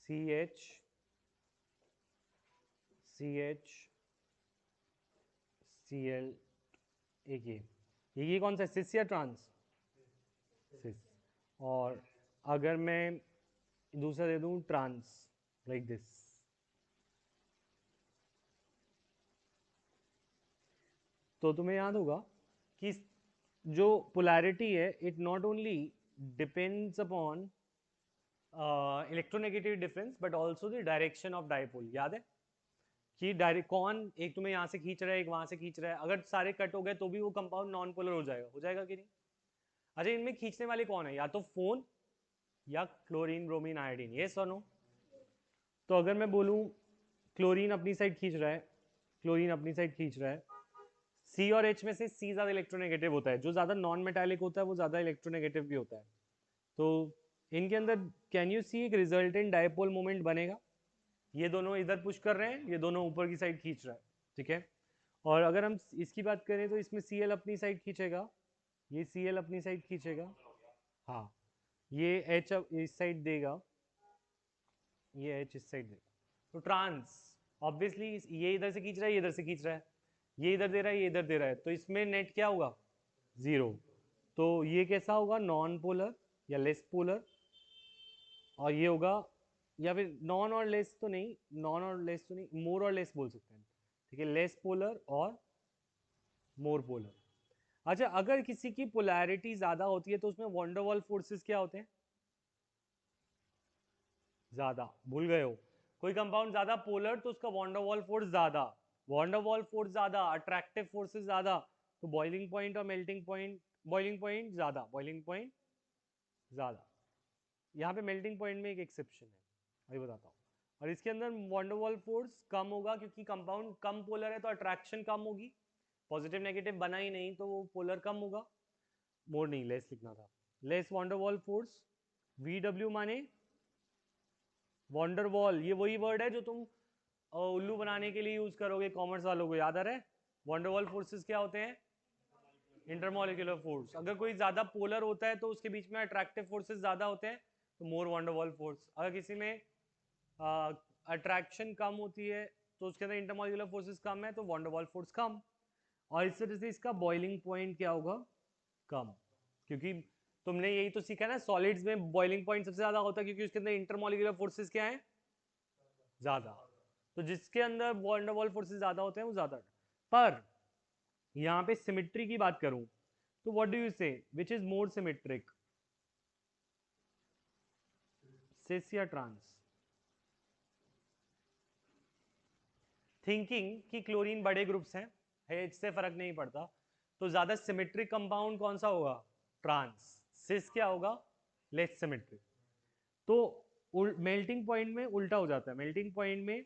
[SPEAKER 1] CH CH Cl, एक ये कौन सा है, सिस या ट्रांस, सिस, और अगर मैं दूसरा दे दूं ट्रांस, लाइक दिस, तो तुम्हें याद होगा कि जो पोलैरिटी है it not only depends upon electronegative difference but also the direction of dipole, याद है कि डायरेक्ट कौन, एक तुम्हें यहाँ से खींच रहा है एक वहां से खींच रहा है, अगर सारे कट हो गए तो भी वो कंपाउंड नॉन पोलर हो जाएगा कि नहीं। अच्छा इनमें खींचने वाले कौन है, या तो फोन या क्लोरीन ब्रोमीन आयोडीन, ये नो। तो अगर मैं बोलूँ क्लोरीन अपनी साइड खींच रहा है, क्लोरीन अपनी साइड खींच रहा है, सी और एच में से सी ज्यादा इलेक्ट्रोनेगेटिव होता है, जो ज्यादा नॉन मेटालिक होता है वो ज्यादा इलेक्ट्रोनेगेटिव भी होता है, तो इनके अंदर कैन यू सी एक रिजल्टेंट डायपोल मोमेंट बनेगा, ये दोनों इधर पुश कर रहे हैं, ये दोनों ऊपर की साइड खींच रहा है, ठीक है। और अगर हम इसकी बात करें तो इसमें Cl अपनी साइड खींचेगा, ये Cl अपनी साइड खींचेगा, हाँ, ये H इस साइड देगा, ये H इस साइड देगा, तो ट्रांस ऑब्वियसली ये इधर से खींच रहा है, ये इधर से खींच रहा है, ये इधर दे रहा है, ये इधर दे रहा है, तो इसमें नेट क्या होगा, जीरो। तो ये कैसा होगा, नॉन पोलर या लेस पोलर, और ये होगा, या फिर नॉन और लेस तो नहीं, नॉन और लेस तो नहीं, मोर और लेस बोल सकते हैं, ठीक है, लेस पोलर और मोर पोलर। अच्छा अगर किसी की पोलैरिटी ज्यादा होती है तो उसमें वंडरवॉल फोर्सेस क्या होते हैं, ज्यादा, भूल गए हो, कोई कंपाउंड ज्यादा पोलर तो उसका वॉन्डरवॉल फोर्स ज्यादा, वॉन्डरवॉल फोर्स ज्यादा, अट्रैक्टिव फोर्सेस ज्यादा, तो बॉइलिंग पॉइंट और मेल्टिंग पॉइंट, बॉइलिंग पॉइंट ज्यादा, बॉइलिंग पॉइंट ज्यादा, यहाँ पे मेल्टिंग पॉइंट में एक एक्सेप्शन है, अभी बताता हूँ। और इसके अंदर वॉन्डरवॉल फोर्स कम होगा क्योंकि कंपाउंड कम पोलर है तो अट्रैक्शन कम होगी, पॉजिटिव नेगेटिव बना ही नहीं तो वो पोलर कम होगा, मोर नहीं लेस लिखना था, लेस वॉन्डरवॉल फोर्स, VW माने वॉन्डरवॉल, ये वही वर्ड है जो तुम उल्लू बनाने के लिए यूज करोगे कॉमर्स वालों को, याद आ रहा है, वॉन्डरवॉल फोर्सेस क्या होते हैं, इंटरमोलिकुलर फोर्स। अगर कोई ज्यादा पोलर होता है तो उसके बीच में अट्रैक्टिव फोर्सेस ज्यादा होते हैं, तो मोर वैन डर वाल्स फोर्स। अगर किसी में अट्रैक्शन कम होती है तो उसके अंदर इंटरमोलिकुलर फोर्सेस कम है, तो वैन डर वाल्स फोर्स कम। और इस तरह से इसका बॉइलिंग पॉइंट क्या होगा, कम। क्योंकि तुमने यही तो सीखा ना, सॉलिड्स में बॉइलिंग पॉइंट सबसे ज्यादा होता है क्योंकि उसके अंदर इंटरमोलिकुलर फोर्सेस क्या है, ज्यादा। तो जिसके अंदर वैन डर वाल्स फोर्सेस ज्यादा होते हैं वो ज्यादा। पर यहां पे सिमेट्री की बात करूं तो व्हाट डू यू से, विच इज मोर सिमेट्रिक, सिस या ट्रांस? थिंकिंग कि क्लोरीन बड़े ग्रुप्स हैं, है इससे फर्क नहीं पड़ता, तो ज्यादा सिमेट्रिक कंपाउंड कौन सा होगा, ट्रांस। सिस क्या होगा, लेस सिमेट्रिक। तो मेल्टिंग पॉइंट में उल्टा हो जाता है, मेल्टिंग पॉइंट में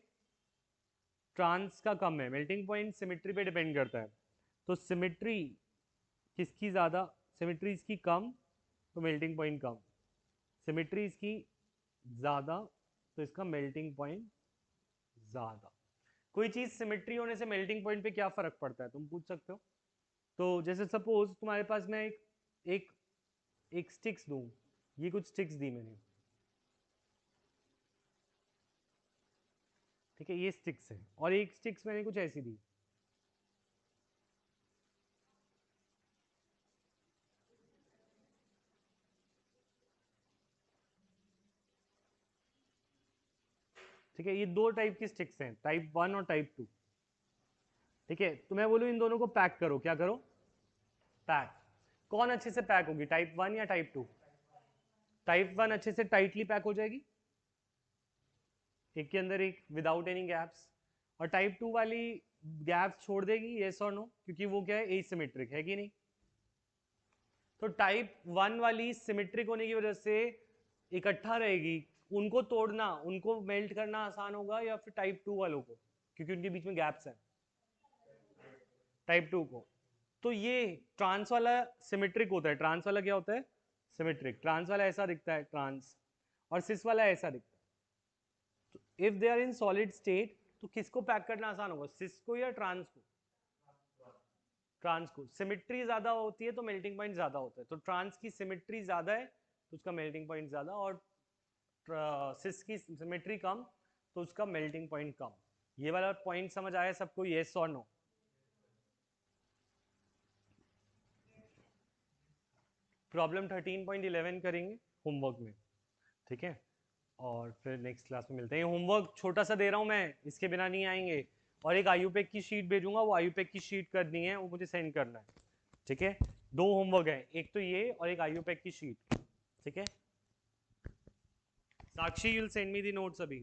[SPEAKER 1] ट्रांस का कम है, मेल्टिंग पॉइंट सिमेट्री पे डिपेंड करता है। तो सिमेट्री किसकी ज्यादा, सिमेट्री इसकी कम तो मेल्टिंग पॉइंट कम, सिमेट्री इसकी ज्यादा तो इसका मेल्टिंग पॉइंट ज्यादा। कोई चीज सिमेट्री होने से मेल्टिंग पॉइंट पे क्या फर्क पड़ता है, तुम पूछ सकते हो। तो जैसे सपोज तुम्हारे पास मैं एक एक स्टिक्स दूं, ये कुछ स्टिक्स दी मैंने, ठीक है, ये स्टिक्स है, और एक स्टिक्स मैंने कुछ ऐसी दी, ठीक है, ये दो टाइप की स्टिक्स हैं, टाइप 1 और टाइप 2। ठीक है, तो मैं बोलूं इन दोनों को पैक करो, क्या करो, पैक। कौन अच्छे से पैक होगी, टाइप 1 या टाइप 2? टाइप 1 अच्छे से टाइटली पैक हो जाएगी, एक के अंदर एक, विदाउट एनी गैप्स। और टाइप 2 वाली गैप्स छोड़ देगी, यस और नो, क्योंकि वो क्या है, एसिमेट्रिक है कि नहीं। तो टाइप 1 वाली सिमेट्रिक होने की वजह से इकट्ठा रहेगी, उनको तोड़ना, उनको मेल्ट करना आसान होगा, या फिर टाइप 2 वालों को, क्योंकि उनके बीच में गैप्स हैं, टाइप 2 को। तो ये ट्रांस वाला सिमेट्रिक होता है, ट्रांस वाला क्या होता है, सिमेट्रिक। ट्रांस वाला ऐसा दिखता है ट्रांस, और सिस वाला ऐसा दिखता है। तो if they are in solid state तो किसको पैक करना आसान होगा, सिस को या ट्रांस को? ट्रांस को। सिमेट्री ज्यादा होती है तो मेल्टिंग पॉइंट ज्यादा होता है, तो ट्रांस की सिमेट्री ज्यादा है तो उसका मेल्टिंग पॉइंट ज्यादा, और सिस की सिमेट्री कम तो उसका मेल्टिंग पॉइंट कम। ये वाला पॉइंट समझ आया सबको, येस और नो? प्रॉब्लम 13.11 करेंगे होमवर्क में, ठीक है, और फिर नेक्स्ट क्लास में मिलते हैं। होमवर्क छोटा सा दे रहा हूँ मैं, इसके बिना नहीं आएंगे। और एक आयुपेक की शीट भेजूंगा, वो आयुपेक की शीट करनी है, वो मुझे सेंड करना है, ठीक है। दो होमवर्क है, एक तो ये और एक आयुपेक की शीट, ठीक है। साक्षी, you'll send me the notes अभी।